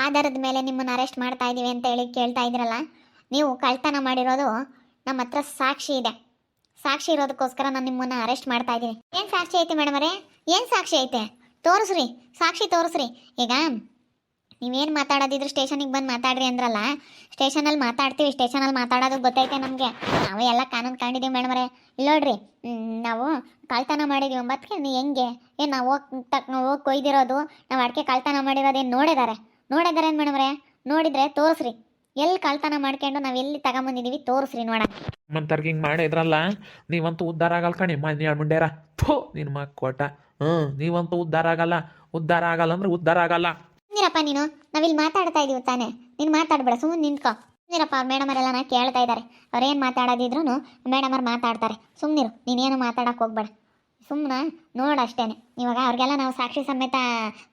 ಆಧಾರದ ಮೇಲೆ ನಿಮ್ಮನ್ನು ಅರೆಸ್ಟ್ ಮಾಡ್ತಾ ಇದ್ದೀವಿ ಅಂತ ಹೇಳಿ ಕೇಳ್ತಾ ಇದ್ದೀರಲ್ಲ. ನೀವು ಕಳ್ತನ ಮಾಡಿರೋದು ನಮ್ಮ ಹತ್ರ ಸಾಕ್ಷಿ ಇದೆ. ಸಾಕ್ಷಿ ಇರೋದಕ್ಕೋಸ್ಕರ ನಾನು ನಿಮ್ಮನ್ನು ಅರೆಸ್ಟ್ ಮಾಡ್ತಾ ಇದ್ದೀನಿ. ಏನು ಸಾಕ್ಷಿ ಐತೆ ಮೇಡಮರೇ? ಏನು ಸಾಕ್ಷಿ ಐತೆ? ತೋರಿಸ್ರಿ, ಸಾಕ್ಷಿ ತೋರಿಸ್ರಿ. ಈಗ ನೀವೇನು ಮಾತಾಡೋದಿದ್ರು ಸ್ಟೇಷನಿಗೆ ಬಂದು ಮಾತಾಡ್ರಿ ಅಂದ್ರಲ್ಲ, ಸ್ಟೇಷನಲ್ಲಿ ಮಾತಾಡ್ತೀವಿ. ಸ್ಟೇಷನಲ್ಲಿ ಮಾತಾಡೋದು ಗೊತ್ತೈತೆ ನಮಗೆ. ನಾವು ಎಲ್ಲ ಕಾನೂನು ಕಂಡಿದ್ದೀವಿ ಮೇಡಮರೇ. ಇಲ್ಲಿ ನೋಡ್ರಿ, ನಾವು ಕಳ್ತನ ಮಾಡಿದ್ದೀವಿ ಅಂಬತ್ಗೆ ನೀವು ಹೆಂಗೆ ಏನು ನಾವು ಹೋಗಿ ಕೊಯ್ದಿರೋದು, ನಾವು ಅಡಿಕೆ ಕಳ್ತನ ಮಾಡಿರೋದೇನು ನೋಡಿದಾರೆ ಮೇಡಮರೇ? ನೋಡಿದರೆ ತೋರಿಸ್ರಿ. ಎಲ್ಲಿ ಕಳ್ತನ ಮಾಡ್ಕೊಂಡು ನಾವು ಎಲ್ಲಿ ತಗೊಂಬಂದಿದ್ದೀವಿ ತೋರಿಸ್ರಿ ನೋಡ. ಮಂತರ್ಗೆ ಹಿಂಗೆ ಮಾಡಿದ್ರಲ್ಲ, ನೀವಂತೂ ಉದ್ಧಾರ ಆಗಲ್ಲ ಕಣಿ ಮನೆ ಮುಂಡ್ಯಾರ. ಥೋ ನಿನ್ನ ಮಕ್ಕ ಕೊಟ್ಟ. ನೀವಂತೂ ಉದ್ಧಾರ ಆಗಲ್ಲ ಅಂದ್ರೆ ಉದ್ಧಾರ ಆಗಲ್ಲ. ಸುಮ್ಮನಿರಪ್ಪ ನೀನು, ನಾವಿಲ್ಲಿ ಮಾತಾಡ್ತಾ ಇದೀವಿ ತಾನೇ, ನೀನು ಮಾತಾಡ್ಬೇಡ, ಸುಮ್ಮನೆ ನಿಂತ್ಕೊ. ಸುಮ್ಮನಿರಪ್ಪ, ಅವ್ರು ಮೇಡಮರೆಲ್ಲ ನಾ ಕೇಳ್ತಾ ಇದ್ದಾರೆ. ಅವ್ರೇನು ಮಾತಾಡೋದಿದ್ರು ಮೇಡಮರು ಮಾತಾಡ್ತಾರೆ. ಸುಮ್ಮನಿರು, ನೀನೇನು ಮಾತಾಡೋಕೆ ಹೋಗ್ಬೇಡ, ಸುಮ್ಮನೆ ನೋಡಷ್ಟೇನೆ. ಇವಾಗ ಅವ್ರಿಗೆಲ್ಲ ನಾವು ಸಾಕ್ಷಿ ಸಮೇತ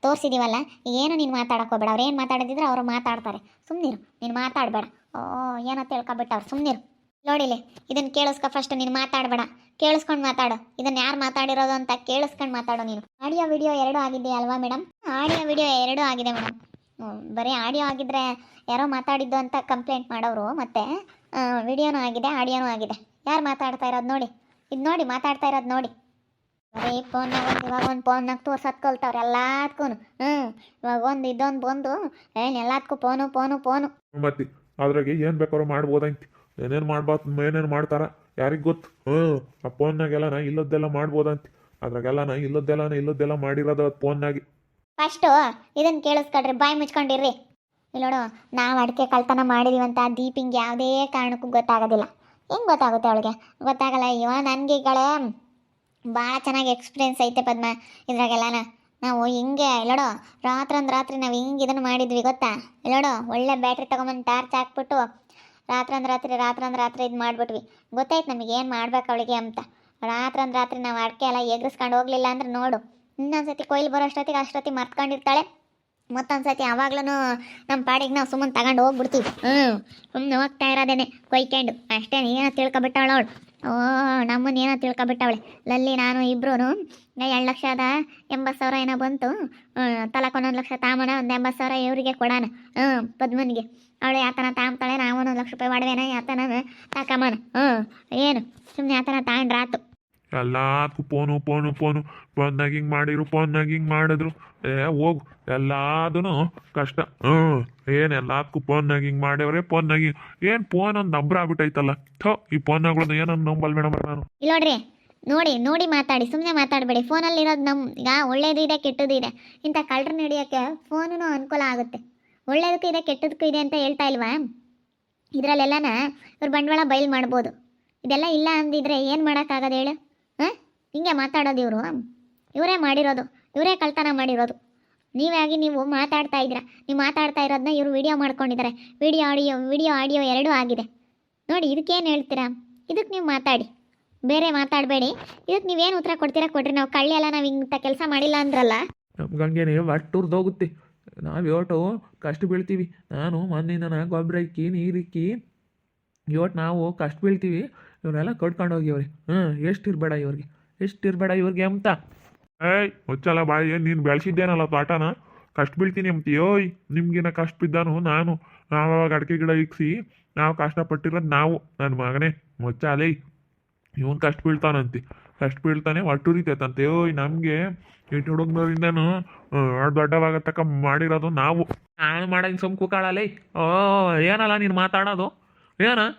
ತೋರಿಸಿದೀವಲ್ಲ, ಏನು ನೀನು ಮಾತಾಡೋಕೆ ಹೋಗ್ಬೇಡ. ಅವ್ರು ಏನು ಮಾತಾಡೋದಿದ್ರೆ ಅವರು ಮಾತಾಡ್ತಾರೆ. ಸುಮ್ಮನಿರು, ನೀನು ಮಾತಾಡಬೇಡ. ಏನೋ ತಿಳ್ಕೊಬಿಟ್ಟವ್ರು, ಸುಮ್ಮನಿರು. ನೋಡಿಲಿ, ಇದನ್ನು ಕೇಳಿಸ್ಕೊ ಫಸ್ಟ್. ನೀನು ಮಾತಾಡಬೇಡ, ಕೇಳಿಸ್ಕೊಂಡು ಮಾತಾಡು. ಇದನ್ನು ಯಾರು ಮಾತಾಡಿರೋದು ಅಂತ ಕೇಳಿಸ್ಕೊಂಡು ಮಾತಾಡು ನೀನು. ಆಡಿಯೋ ವಿಡಿಯೋ ಎರಡೂ ಆಗಿದೆಯಾ ಅಲ್ವಾ ಮೇಡಮ್? ಆಡಿಯೋ ವಿಡಿಯೋ ಎರಡೂ ಆಗಿದೆ ಮೇಡಮ್. ಬರೀ ಆಡಿಯೋ ಆಗಿದ್ದರೆ ಯಾರೋ ಮಾತಾಡಿದ್ದು ಅಂತ ಕಂಪ್ಲೇಂಟ್ ಮಾಡೋರು, ಮತ್ತು ವಿಡಿಯೋನೂ ಆಗಿದೆ, ಆಡಿಯೋನೂ ಆಗಿದೆ. ಯಾರು ಮಾತಾಡ್ತಾ ಇರೋದು ನೋಡಿ, ಇದು ನೋಡಿ, ಮಾತಾಡ್ತಾ ಇರೋದು ನೋಡಿ. ಬರೀ ಫೋನ್ನಾಗ ಇವಾಗ ಒಂದು ಫೋನ್ನಾಗ ತೋರ್ಸೋದು ಕಲ್ತವ್ರು ಎಲ್ಲದಕ್ಕೂ. ಇವಾಗ ಒಂದು ಇದೊಂದು ಬಂದು ಎಲ್ಲದಕ್ಕೂ ಫೋನು. ಮತ್ತೆ ಅದ್ರಾಗೆ ಏನು ಬೇಕಾದ್ರೂ ಮಾಡ್ಬೋದಂತ. ಏನೇನು ಮಾಡ್ತಾರ ಯಾರಿಗೆ ಗೊತ್ತು. ಆ ಫೋನ್ನಾಗೆಲ್ಲ ಇಲ್ಲದ್ದೆಲ್ಲ ಮಾಡ್ಬೋದಂತ. ಅದ್ರಾಗೆಲ್ಲ ಇಲ್ಲದ್ದೆಲ್ಲ ಮಾಡಿರೋದು ಫೋನ್ನಾಗಿ. ಫಸ್ಟು ಇದನ್ನು ಕೇಳಿಸ್ಕೊಡ್ರಿ, ಬಾಯಿ ಮುಚ್ಕೊಂಡಿರ್ರಿ. ಇಲ್ಲಿ ನೋಡು, ನಾವು ಅಡಿಕೆ ಕಳ್ತನ ಮಾಡಿದೀವಿ ಅಂತ ದೀಪಿಂಗ್ ಯಾವುದೇ ಕಾರಣಕ್ಕೂ ಗೊತ್ತಾಗೋದಿಲ್ಲ. ಹೆಂಗೆ ಗೊತ್ತಾಗುತ್ತೆ ಅವಳಿಗೆ? ಗೊತ್ತಾಗಲ್ಲ. ನನಗೆ ಈಗಳೇ ಭಾಳ ಚೆನ್ನಾಗಿ ಎಕ್ಸ್ಪೀರಿಯೆನ್ಸ್ ಐತೆ ಪದ್ಮ ಇದ್ರಾಗೆಲ್ಲ. ನಾವು ಹಿಂಗೆ ಇಲ್ಲೋಡು, ರಾತ್ರಿ ನಾವು ಹಿಂಗೆ ಇದನ್ನು ಮಾಡಿದ್ವಿ ಗೊತ್ತಾ? ಇಲ್ಲೋಡು, ಒಳ್ಳೆ ಬ್ಯಾಟ್ರಿ ತೊಗೊಂಬಂದು ಟಾರ್ಚ್ ಹಾಕ್ಬಿಟ್ಟು ರಾತ್ರಿ ಇದು ಮಾಡಿಬಿಟ್ವಿ. ಗೊತ್ತಾಯ್ತು ನಮಗೆ ಏನು ಮಾಡ್ಬೇಕು ಅವಳಿಗೆ ಅಂತ. ರಾತ್ರಿ ನಾವು ಅಡಿಕೆ ಎಲ್ಲ ಎಗ್ರಿಸ್ಕೊಂಡು ಹೋಗ್ಲಿಲ್ಲ ಅಂದ್ರೆ ನೋಡು, ಇನ್ನೊಂದ್ಸತಿ ಕೊಯ್ಲು ಬರೋ ಅಷ್ಟೊತ್ತಿಗೆ ಮರ್ತ್ಕೊಂಡಿರ್ತಾಳೆ. ಮತ್ತೊಂದು ಸತಿ ಆವಾಗ್ಲೂ ನಮ್ಮ ಪಾಡಿಗೆ ನಾವು ಸುಮ್ಮನೆ ತಗೊಂಡು ಹೋಗ್ಬಿಡ್ತೀವಿ. ಸುಮ್ಮನೆ ಹೋಗ್ತಾ ಇರೋದೇನೆ ಕೊಯ್ಕೊಂಡು ಅಷ್ಟೇ. ಏನೋ ತಿಳ್ಕೊಬಿಟ್ಟವಳು ಅವಳು. ನಮ್ಮನ್ನೇನೋ ತಿಳ್ಕೊಬಿಟ್ಟವಳೆ. ಲಲ್ಲಿ ನಾನು ಇಬ್ಬರೂ 2,80,000 ಏನೋ ಬಂತು. ತಲಕ್ಕೆ 1,00,000 ತಾಮನ, ಒಂದು 80,000 ಇವರಿಗೆ ಕೊಡೋಣ, ಪದ್ಮನಿಗೆ. ಅವಳು ಯಾತನ ತಾಂಬ್ತಾಳೆ, ನಾವು 1,00,000 ರೂಪಾಯಿ ಒಡವೆನ ಯಾತನ ತಾಕಮ್ಮನ. ಏನು ಸುಮ್ಮನೆ ಯಾತನ ತಗೊಂಡ್ರಾತು. ಎಲ್ಲದಕ್ಕೂ ಫೋನ್ನಾಗ ಹಿಂಗೆ ಮಾಡಿದ್ರು. ಹೋಗು, ಎಲ್ಲದೂ ಕಷ್ಟ. ಏನು ಎಲ್ಲದಕ್ಕೂ ಫೋನ್ನಾಗ ಹಿಂಗೆ ಮಾಡ್ಯವ್ರೆ. ಫೋನ್ನಾಗಿ ಏನು ಫೋನ್ ಒಂದು ನಂಬರ್ ಆಗ್ಬಿಟ್ಟೈತಲ್ಲ. ಈ ಫೋನ್ನಾಗಳದ್ದು ಏನನ್ನು ನಂಬಲ್ ಮೇಡಮ್ ನಾನು. ಇಲ್ಲಿ ನೋಡಿ ಮಾತಾಡಿ, ಸುಮ್ಮನೆ ಮಾತಾಡಬೇಡಿ. ಫೋನಲ್ಲಿರೋದು ಈಗ ಒಳ್ಳೇದು ಇದೆ, ಕೆಟ್ಟದ್ದು ಇದೆ. ಇಂಥ ಕಳ್ಳರನ್ನ ಹಿಡಿಯೋಕ್ಕೆ ಫೋನು ಅನುಕೂಲ ಆಗುತ್ತೆ. ಒಳ್ಳೇದಕ್ಕೂ ಇದೆ, ಕೆಟ್ಟದಕ್ಕೂ ಇದೆ ಅಂತ ಹೇಳ್ತಾ ಇಲ್ವಾ? ಇದರಲ್ಲೆಲ್ಲನ ಇವ್ರು ಬಂಡವಾಳ ಬಯಲು ಮಾಡ್ಬೋದು. ಇದೆಲ್ಲ ಇಲ್ಲ ಅಂದಿದ್ರೆ ಏನು ಮಾಡೋಕ್ಕಾಗೋದು ಹೇಳು? ಹಿಂಗೆ ಮಾತಾಡೋದು ಇವರೇ ಮಾಡಿರೋದು, ಇವರೇ ಕಳ್ತನ ಮಾಡಿರೋದು. ನೀವು ಮಾತಾಡ್ತಾ ಇದ್ದೀರಾ. ನೀವು ಮಾತಾಡ್ತಾ ಇರೋದನ್ನ ಇವರು ವಿಡಿಯೋ ಮಾಡ್ಕೊಂಡಿದ್ದಾರೆ. ವಿಡಿಯೋ ಆಡಿಯೋ ಎರಡೂ ಆಗಿದೆ ನೋಡಿ. ಇದಕ್ಕೇನು ಹೇಳ್ತೀರಾ? ಇದಕ್ಕೆ ನೀವು ಮಾತಾಡಿ, ಬೇರೆ ಮಾತಾಡಬೇಡಿ. ಇದಕ್ಕೆ ನೀವೇನು ಉತ್ತರ ಕೊಡ್ತೀರಾ ಕೊಡ್ರಿ. ನಾವು ಕಳ್ಳಿ ಎಲ್ಲ ನಾವು ಇಂಥ ಕೆಲಸ ಮಾಡಿಲ್ಲ ಅಂದ್ರಲ್ಲ. ನಮ್ಗಂಗೇನೆ ಒಟ್ಟುರ್ದೋಗುತ್ತೆ. ನಾವು ಯೋಟು ಕಷ್ಟ ಬೀಳ್ತೀವಿ. ನಾನು ಮೊನ್ನಿಂದ ಗೊಬ್ಬರ ಇಕ್ಕಿ ನೀರಿಕ್ಕಿ ನಾವು ಕಷ್ಟ ಬೀಳ್ತೀವಿ. ಇವರೆಲ್ಲ ಕಟ್ಕೊಂಡು ಹೋಗಿವ್ರಿ. ಎಷ್ಟು ಇರಬೇಡ ಇವ್ರಿಗೆ ಅಂತ. ಮುಚ್ಚಲ್ಲ ಬಾಯಿ. ನೀನು ಬೆಳೆಸಿದ್ದೇನಲ್ಲ ತೋಟನ, ಕಷ್ಟ ಬೀಳ್ತೀನಿ ಅಂತೀಯೋಯ್. ನಿಮ್ಗಿನ ಕಷ್ಟ ಬಿದ್ದಾನು ನಾವು ಅಡಿಕೆ ಗಿಡ ಇಕ್ಸಿ ನಾವು ಕಷ್ಟಪಟ್ಟಿರೋದು ನಾವು. ನನ್ನ ಮಗನೇ ಮುಚ್ಚಾಲೇ, ಇವನು ಕಷ್ಟ ಬೀಳ್ತಾನೆ ಒಟ್ಟುರಿತೈತಂತೆ. ನಮಗೆ ಇಟ್ಟು ಹುಡುಗನವರಿಂದನೂ ದೊಡ್ಡವಾಗತಕ್ಕ ಮಾಡಿರೋದು ನಾವು. ನಾನು ಮಾಡೋದು ಸುಮ್ ಕೂಕಾಳಲೇ. ಏನಲ್ಲ ನೀನು ಮಾತಾಡೋದು?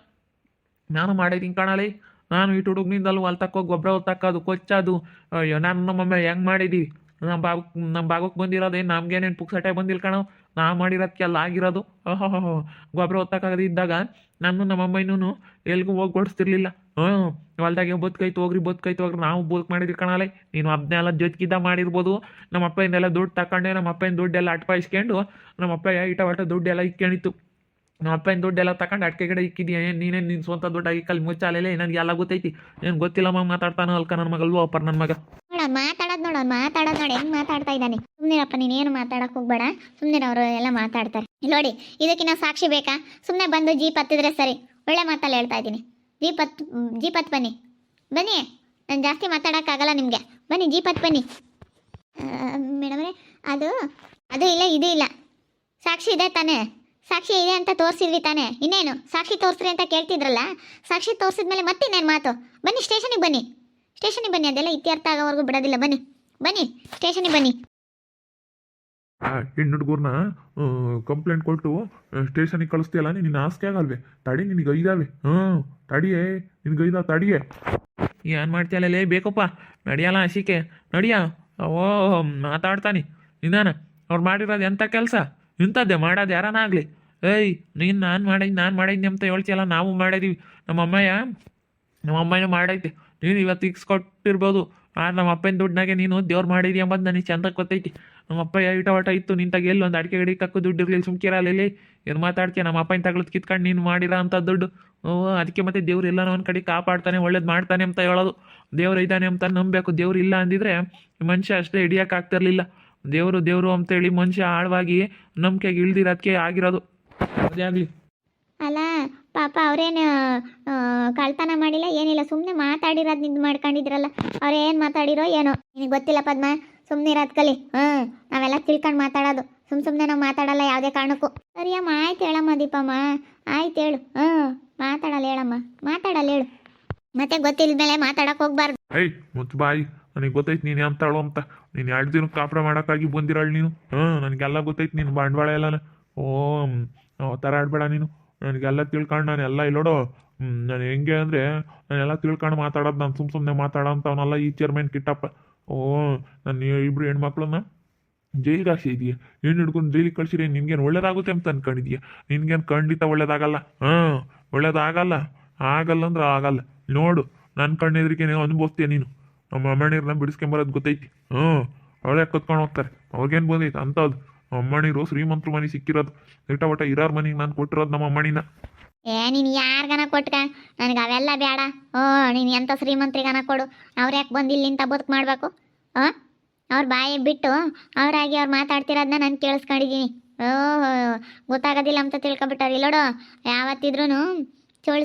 ನಾನು ಮಾಡಿದ್ದೀನಿ ಕಾಣಲೇ. ನಾನು ಇಟ್ಟು ಹುಡುಗನಿಂದಲೂ ಹೊಲ್ತಕ್ಕೋಗಿ ಗೊಬ್ಬರ ಹೊತ್ತಕ್ಕೋದು, ಕೊಚ್ಚೋದು. ಅಯ್ಯೋ ನಮ್ಮಮ್ಮ ಹೆಂಗೆ ಮಾಡಿದ್ದೀವಿ. ನಮ್ಮ ಭಾಗಕ್ಕೆ ಬಂದಿರೋದೇನು ನಮ್ಗೇನೇನು ಪುಕ್ಸಟೆ ಬಂದಿಲ್ಲ ಕಣೋ. ನಾವು ಮಾಡಿರೋದಕ್ಕೆಲ್ಲ ಆಗಿರೋದು. ಗೊಬ್ಬರ ಹೊತ್ತಕ್ಕಾಗದಿದ್ದಾಗ ನಮ್ಮಮ್ಮ ಇನ್ನೂ ಎಲ್ಗೂ ಹೋಗಿ ಕೊಡಿಸ್ತಿರ್ಲಿಲ್ಲ. ಹೊಲ್ದಾಗೆ ಬದುಕೈತು ಹೋಗ್ರಿ ನಾವು ಬದುಕು ಮಾಡಿದ್ವಿ ಕಣಲೆ. ನೀನು ಅದನ್ನೆಲ್ಲ ಜೊತೆಗಿದ್ದ ಮಾಡಿರ್ಬೋದು. ನಮ್ಮ ಅಪ್ಪಯಿಂದೆಲ್ಲ ದುಡ್ಡು ತಗೊಂಡೆ. ನಮ್ಮ ಅಪ್ಪನ ದುಡ್ಡೆಲ್ಲ ಅಟ್ಪಾಯಿಸ್ಕೊಂಡು ನಮ್ಮ ಅಪ್ಪ ಇಟ ದುಡ್ಡೆಲ್ಲ ಇಕ್ಕೊಂಡಿತ್ತು. ನಮ್ಮ ಅಪ್ಪನ ದುಡ್ಡೆಲ್ಲ ತಗೊಂಡು ಅಡಿಕೆ ಗಿಡ ಇಕ್ಕಿದ್ಯಾ? ನೀನೇನು ನಿನ್ನ ಸ್ವಂತ ದುಡ್ಡಾಗಿ ಕಲ್ಲಿ ಮುಚ್ಚಾಲೇ. ನನಗೆ ಎಲ್ಲ ಗೊತ್ತೈತಿ. ಏನು ಗೊತ್ತಿಲ್ಲ ಮಾತಾಡ್ತಾನೋ ಅಲ್ಕ ನನ್ನ ಮಗಲ್ವೋ ಅಪ್ಪ ನನ್ನ ಮಗ. ಮಾತಾಡೋದು ನೋಡಿ ಹೆಂಗೆ ಮಾತಾಡ್ತಾ ಇದ್ದಾನೆ. ಸುಮ್ಮನಿರಪ್ಪ, ನೀನೇನು ಮಾತಾಡೋಕೆ ಹೋಗ್ಬೇಡ. ಸುಮ್ಮನೆ ಅವರು ಎಲ್ಲ ಮಾತಾಡ್ತಾರೆ. ನೋಡಿ, ಇದಕ್ಕಿನ್ನ ಸಾಕ್ಷಿ ಬೇಕಾ? ಸುಮ್ಮನೆ ಬಂದು ಜೀಪ್ ಹತ್ತಿದ್ರೆ ಸರಿ. ಒಳ್ಳೆ ಮಾತಲ್ಲಿ ಹೇಳ್ತಾ ಇದ್ದೀನಿ. ಜೀಪ್ ಹತ್ತು ಬನ್ನಿ. ನಾನು ಜಾಸ್ತಿ ಮಾತಾಡೋಕ್ಕಾಗಲ್ಲ ನಿಮಗೆ. ಬನ್ನಿ, ಜೀಪ್ ಹತ್ತು ಬನ್ನಿ. ಮೇಡಮ್ರೆ, ಅದು ಇಲ್ಲ ಇದು ಇಲ್ಲ. ಸಾಕ್ಷಿ ಇದೆ ತಾನೇ, ಸಾಕ್ಷಿ ಇದೆ ಅಂತ ತೋರಿಸಿದ್ವಿ ತಾನೇ, ಇನ್ನೇನು ಸಾಕ್ಷಿ ತೋರಿಸ್ರಿ ಅಂತ ಕೇಳ್ತಿದ್ರಲ್ಲ, ಸಾಕ್ಷಿ ತೋರಿಸಿದ್ಮೇಲೆ ಮತ್ತಿನ್ನೇನು ಮಾತು? ಬನ್ನಿ ಸ್ಟೇಷನಿಗೆ ಬನ್ನಿ, ಸ್ಟೇಷನಿಗೆ ಬನ್ನಿ, ಅದೆಲ್ಲ ಇತ್ಯರ್ಥ ಆಗೋವರೆಗೂ ಬಿಡೋದಿಲ್ಲ. ಬನ್ನಿ ಬನ್ನಿ ಸ್ಟೇಷನಿಗೆ ಬನ್ನಿ. ಆ ಹೆಣ್ಣು ಹುಡುಗರ್ನ ಕಂಪ್ಲೇಂಟ್ ಕೊಟ್ಟು ಸ್ಟೇಷನಿಗೆ ಕಳಿಸ್ತೀಯಲ್ಲ ನಿನ್ನ ಆಸ್ತಿ ಆಗಲ್ವೇ? ತಡಿ, ನಿನಗೆ ಐದಾವೆ. ತಡಿಯೇ, ನಿನಗೆ ಐದಾವ, ತಡಿಯೇ. ಏನು ಮಾಡ್ತೀಯಲ್ಲೇ ಬೇಕಪ್ಪ, ನಡಿಯಲ್ಲ ಹಸಿಕೆ ನಡಿಯ. ಓ ಮಾತಾಡ್ತಾನೆ ನಿಧಾನ. ಅವ್ರು ಮಾಡಿರೋದು ಎಂಥ ಕೆಲಸ, ಇಂಥದ್ದೇ ಮಾಡೋದು ಯಾರನ್ನ ಆಗಲಿ. ಏಯ್ ನೀನು ನಾನು ಮಾಡಿದ್ನಿ ಅಂತ ಹೇಳ್ತೀಯಲ್ಲ, ನಾವು ಮಾಡಿದೀವಿ. ನಮ್ಮ ಅಮ್ಮನೇ ಮಾಡೈತೆ. ನೀನು ಇವತ್ತು ಇಕ್ಸ್ಕೊಟ್ಟಿರ್ಬೋದು, ಆದ್ರೆ ನಮ್ಮ ಅಪ್ಪನ ದುಡ್ಡಾಗೆ ನೀನು ದೇವ್ರು ಮಾಡಿದಿ ಎಂಬುದು ನನಗೆ ಚಂದಾಗಿ ಗೊತ್ತೈತಿ. ನಮ್ಮ ಅಪ್ಪ ಇಟ ಇತ್ತು ನಿಂತಾಗ ಎಲ್ಲಿ ಒಂದು ಅಡಿಕೆ ಗಿಡಿ ಕಕ್ಕು ದುಡ್ಡು ಇರಲಿಲ್ಲ, ಸುಮ್ಕಿರಲ್ಲ. ಏನು ಮಾತಾಡ್ತೀಯ? ನಮ್ಮ ಅಪ್ಪನ ತಗೊಳದ್ ಕಿತ್ಕೊಂಡು ನೀನು ಮಾಡಿರೋ ಅಂಥ ದುಡ್ಡು. ಅದಕ್ಕೆ ಮತ್ತೆ ದೇವ್ರು ಎಲ್ಲ ಒಂದು ಕಡೆ ಕಾಪಾಡ್ತಾನೆ, ಒಳ್ಳೇದು ಮಾಡ್ತಾನೆ ಅಂತ ಹೇಳೋದು. ದೇವ್ರು ಇದ್ದಾನೆ ಅಂತ ನಂಬಬೇಕು. ದೇವ್ರು ಇಲ್ಲ ಅಂದಿದ್ರೆ ಮನುಷ್ಯ ಅಷ್ಟೇ ಹಿಡಿಯೋಕ್ಕಾಗ್ತಿರ್ಲಿಲ್ಲ. ದೇವರು ಅಂತೇಳಿ ಮನುಷ್ಯ ಆಳವಾಗಿ ನಂಬಿಕೆಗೆ ಇಳ್ದಿರೋದಕ್ಕೆ ಆಗಿರೋದು. ಅದೇ ಆಗಲಿ. ಅಲ್ಲ ಪಾಪ ಅವ್ರೇನು ಕಳ್ತನ ಮಾಡಿಲ್ಲ ಏನಿಲ್ಲ, ಸುಮ್ಮನೆ ಮಾತಾಡಿರೋದು ನಿಂದು ಮಾಡ್ಕೊಂಡಿದ್ರಲ್ಲ. ಅವ್ರೇನು ಮಾತಾಡಿರೋ ಏನೋ ನಿನಗೆ ಗೊತ್ತಿಲ್ಲ ಪದ್ಮ, ಸುಮ್ಮನೆ ಇರೋದು ಕಲಿ. ನಾವೆಲ್ಲ ತಿಳ್ಕೊಂಡು ಮಾತಾಡೋದು, ಸುಮ್ಮನೆ ನಾವು ಮಾತಾಡಲ್ಲ ಯಾವುದೇ ಕಾರಣಕ್ಕೂ. ಸರಿಯಮ್ಮ, ಆಯ್ತು ಹೇಳಮ್ಮ ದೀಪಮ್ಮ, ಆಯ್ತು ಹೇಳು. ಮಾತಾಡಲ್ಲ ಹೇಳಮ್ಮ, ಮಾತಾಡಲ್ಲ ಹೇಳು. ಮತ್ತೆ ಗೊತ್ತಿಲ್ಲದ್ಮೇಲೆ ಮಾತಾಡಕ್ಕೆ ಹೋಗ್ಬಾರ್ದು. ಏಯ್ ಮುಚ್ಚು ಬಾಯಿ, ನನಗೆ ಗೊತ್ತೈತಿ ನೀನು ಅಂತಾಳು ಅಂತ. ನೀನು 2 ದಿನಕ್ಕೆ ಕಾಪುರ ಮಾಡೋಕ್ಕಾಗಿ ಬಂದಿರಳು ನೀನು. ನನಗೆಲ್ಲ ಗೊತ್ತೈತಿ ನೀನು ಬಂಡವಾಳ ಎಲ್ಲನ. ಥರ ಆಡ್ಬೇಡ ನೀನು. ನನಗೆಲ್ಲ ತಿಳ್ಕೊಂಡು ನಾನು ಎಲ್ಲ ಇಲ್ಲೋಡು. ನಾನು ಹೆಂಗೆ ಅಂದರೆ ನಾನೆಲ್ಲ ತಿಳ್ಕೊಂಡು ಮಾತಾಡೋದು. ನಾನು ಸುಮ್ಮನೆ ಮಾತಾಡೋಂಥವನಲ್ಲ ಈ ಚೇರ್ಮನ್ ಕಿಟ್ಟಪ್ಪ. ನಾನು ಇಬ್ಬರು ಹೆಣ್ಮಕ್ಳನ್ನ ಜೈಲಿಗೆ ಹಾಕ್ಸಿದೀಯ. ಹೆಣ್ಣು ಹಿಡ್ಕೊಂಡು ಜೈಲಿಗೆ ಕಳ್ಸಿರಿ, ನಿನ್ಗೇನು ಒಳ್ಳೇದಾಗುತ್ತೆ ಅಂತ ಅನ್ಕೊಂಡಿದ್ಯಾ? ನಿನ್ಗೇನು ಖಂಡಿತ ಒಳ್ಳೇದಾಗಲ್ಲ. ಒಳ್ಳೇದಾಗಲ್ಲ. ಆಗಲ್ಲ ಆಗಲ್ಲ. ನೋಡು, ನನ್ನ ಕಣ್ಣೆದ್ರಿಗೆ ನೀವು ಅನುಭವಿಸ್ತೀಯ ನೀನು. ನಮ್ಮ ಅಮ್ಮಣ್ಣೀರನ್ನ ಬಿಡಿಸ್ಕೊಂಬರೋದು ಗೊತ್ತೈತಿ. ಅವಳೇ ಕತ್ಕೊಂಡು ಹೋಗ್ತಾರೆ. ಅವ್ರಿಗೇನು ಬಂದೈತೆ ಅಂಥದ್ದು. ಅಮ್ಮಣ್ಣೀರು ಶ್ರೀಮಂತರ ಮನೆ ಸಿಕ್ಕಿರೋದು. ಇಟ ಇರಾರ ಮನೆಗೆ ನಾನು ಕೊಟ್ಟಿರೋದು ನಮ್ಮ ಅಮ್ಮಣ್ಣಿನ. ನೀನು ಯಾರಿಗನ ಕೊಟ್ಕ, ನನಗೆ ಅವೆಲ್ಲ ಬೇಡ. ನೀನು ಎಂಥ ಶ್ರೀಮಂತ್ರಿಗನ ಕೊಡು, ಅವ್ರು ಯಾಕೆ ಬಂದು ಇಲ್ಲಿಂದ ಬದುಕು ಮಾಡಬೇಕು? ಅವ್ರ ಬಾಯಿ ಬಿಟ್ಟು ಅವರಾಗಿ ಅವ್ರು ಮಾತಾಡ್ತಿರೋದನ್ನ ನಾನು ಕೇಳಿಸ್ಕೊಂಡಿದ್ದೀನಿ. ಗೊತ್ತಾಗೋದಿಲ್ಲ ಅಂತ ತಿಳ್ಕೊಬಿಟ್ಟಾರೆ. ಇಲ್ಲೋಡು, ಯಾವತ್ತಿದ್ರೂ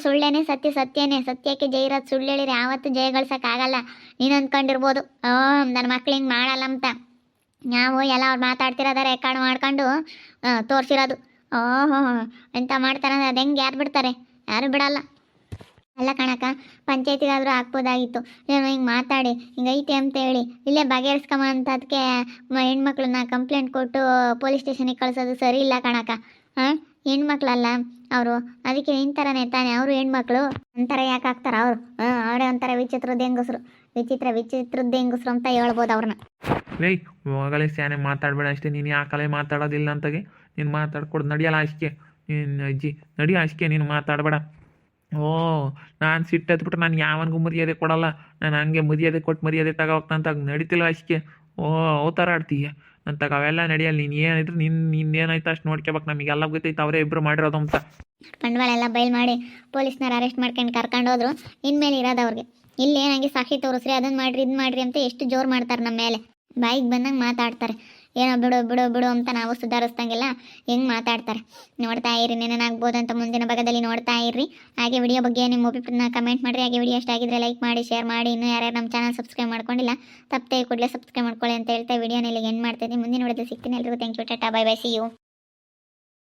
ಸುಳ್ಳೇನೆ ಸತ್ಯ ಸತ್ಯನೇ. ಸತ್ಯಕ್ಕೆ ಜಯ ಇರೋದು, ಸುಳ್ಳು ಹೇಳಿರಿ ಯಾವತ್ತೂ ಜಯ ಗಳಿಸೋಕ್ಕಾಗಲ್ಲ. ನೀನು ಅಂದ್ಕೊಂಡಿರ್ಬೋದು ನನ್ನ ಮಕ್ಳು ಹಿಂಗೆ ಮಾಡಲ್ಲ ಅಂತ. ನಾವು ಎಲ್ಲ ಅವ್ರು ಮಾತಾಡ್ತಿರೋದ ರೆಕಾರ್ಡ್ ಮಾಡ್ಕೊಂಡು ತೋರಿಸಿರೋದು. ಎಂತ ಮಾಡ್ತಾರೆ ಅಂದ್ರೆ ಅದು ಹೆಂಗೆ ಯಾರು ಬಿಡ್ತಾರೆ? ಯಾರು ಬಿಡಲ್ಲ. ಅಲ್ಲ ಕಣಕ್ಕ, ಪಂಚಾಯತಿಗಾದರೂ ಹಾಕ್ಬೋದಾಗಿತ್ತು. ಏನೋ ಹಿಂಗೆ ಮಾತಾಡಿ ಹಿಂಗೈತೆ ಅಂತ ಹೇಳಿ ಇಲ್ಲೇ ಬಗೆಹರಿಸ್ಕೊಂಬ ಅಂತ. ಅದಕ್ಕೆ ಹೆಣ್ಮಕ್ಳನ್ನ ಕಂಪ್ಲೇಂಟ್ ಕೊಟ್ಟು ಪೊಲೀಸ್ ಸ್ಟೇಷನಿಗೆ ಕಳಿಸೋದು ಸರಿ ಇಲ್ಲ ಕಣಕ್ಕ. ಹೆಣ್ಮಕ್ಳಲ್ಲ ಅವರು, ಅದಕ್ಕೆ ನಿನ್ನ ಥರನೇ ತಾನೆ ಅವರು ಹೆಣ್ಮಕ್ಳು. ಒಂಥರ ಯಾಕೆ ಆಗ್ತಾರ ಅವರು? ಅವರೇ ಒಂಥರ ವಿಚಿತ್ರದ ಹೆಂಗಸ್ರು ಅಂತ ಹೇಳ್ಬೋದು ಅವ್ರನ್ನ. ಲೈ ಹೋಗಲೇ ಸ್ಯಾನೆ ಮಾತಾಡಬೇಡ ಅಷ್ಟೇ. ನೀನು ಯಾಕಲೇ ಮಾತಾಡೋದಿಲ್ಲ ಅಂತಾಗೆ ನೀನು ಮಾತಾಡ್ಕೊಡು. ನಡಿಯಲ್ಲ ಅಷ್ಟೇ ನೀನು ಅಜ್ಜಿ, ನಡಿ ಅಷ್ಟೇ, ನೀನು ಮಾತಾಡಬೇಡ. ನಾನು ಸಿಟ್ಟೆತ್ಬಿಟ್ರೆ ನಾನು ಯಾವನಿಗೂ ಮರ್ಯಾದೆ ಕೊಡಲ್ಲ. ನಾನು ಹಂಗೆ ಮರ್ಯಾದೆ ಕೊಟ್ಟು ಮರ್ಯಾದೆ ತಗೋಗ್ತಂತ ನಡೀತಿಲ್ಲ ಅಷ್ಟೇ. ಥರ ಆಡ್ತೀಯ ನನ್ನ ತಗ ಅವೆಲ್ಲ ನಡೆಯಲ್ಲ. ನೀನು ಏನಿದ್ರು ನಿನ್ನೇನಾಯ್ತು ಅಷ್ಟು ನೋಡ್ಕೋಬೇಕು. ನಮಗೆಲ್ಲ ಗೊತ್ತೈತೆ ಅವರೇ ಇಬ್ಬರು ಮಾಡಿರೋದು ಅಂತ. ಬಂಡವಾಳ ಎಲ್ಲ ಬಯಲು ಮಾಡಿ ಪೊಲೀಸ್ನವ್ರು ಅರೆಸ್ಟ್ ಮಾಡ್ಕೊಂಡು ಕರ್ಕೊಂಡು ಹೋದ್ರು. ಇನ್ಮೇಲೆ ಇರೋದು ಅವ್ರಿಗೆ ಇಲ್ಲಿ ನನಗೆ ಸಾಕ್ಷಿ ತೋರಿಸ್ರಿ, ಅದನ್ನು ಮಾಡಿರಿ ಇದು ಮಾಡಿರಿ ಅಂತ ಎಷ್ಟು ಜೋರು ಮಾಡ್ತಾರೆ ನಮ್ಮ ಮೇಲೆ. ಬಾಯಿಗೆ ಬಂದಂಗೆ ಮಾತಾಡ್ತಾರೆ. ಏನೋ ಬಿಡು ಅಂತ ನಾವು ಸುಧಾರಿಸ್ದಂಗೆಲ್ಲ ಹೆಂಗೆ ಮಾತಾಡ್ತಾರೆ. ನೋಡ್ತಾ ಇರಿ, ನೆನನಾಗ್ಬೋದು ಅಂತ ಮುಂದಿನ ಭಾಗದಲ್ಲಿ ನೋಡ್ತಾ ಇರ್ರಿ. ಹಾಗೆ ವಿಡಿಯೋ ಬಗ್ಗೆ ನಿಮ್ಮ ಒಪಿನಿಯನ್ನ ಕಮೆಂಟ್ ಮಾಡಿರಿ. ಹಾಗೆ ವಿಡಿಯೋ ಇಷ್ಟ ಆಗಿದ್ರೆ ಲೈಕ್ ಮಾಡಿ, ಶೇರ್ ಮಾಡಿ. ಇನ್ನೂ ಯಾರ್ಯಾರು ನಮ್ಮ ಚಾನಲ್ ಸಬ್ಸ್ಕ್ರೈಬ್ ಮಾಡ್ಕೊಂಡಿಲ್ಲ ತಪ್ಪದೆ ಕೂಡಲೇ ಸಬ್ಸ್ಕ್ರೈಬ್ ಮಾಡ್ಕೊಳ್ಳಿ ಅಂತ ಹೇಳ್ತಾ ವಿಡಿಯೋನ ಇಲ್ಲಿಗೆ ಎಂಡ್ ಮಾಡ್ತೀನಿ. ಮುಂದಿನ ವಿಡಿಯೋದಲ್ಲಿ ಸಿಗ್ತೀನಿ. ಎಲ್ರಿಗೂ ಥ್ಯಾಂಕ್ ಯು, ಟಾಟಾ, ಬೈ ಬೈ, ಸಿ ಯು.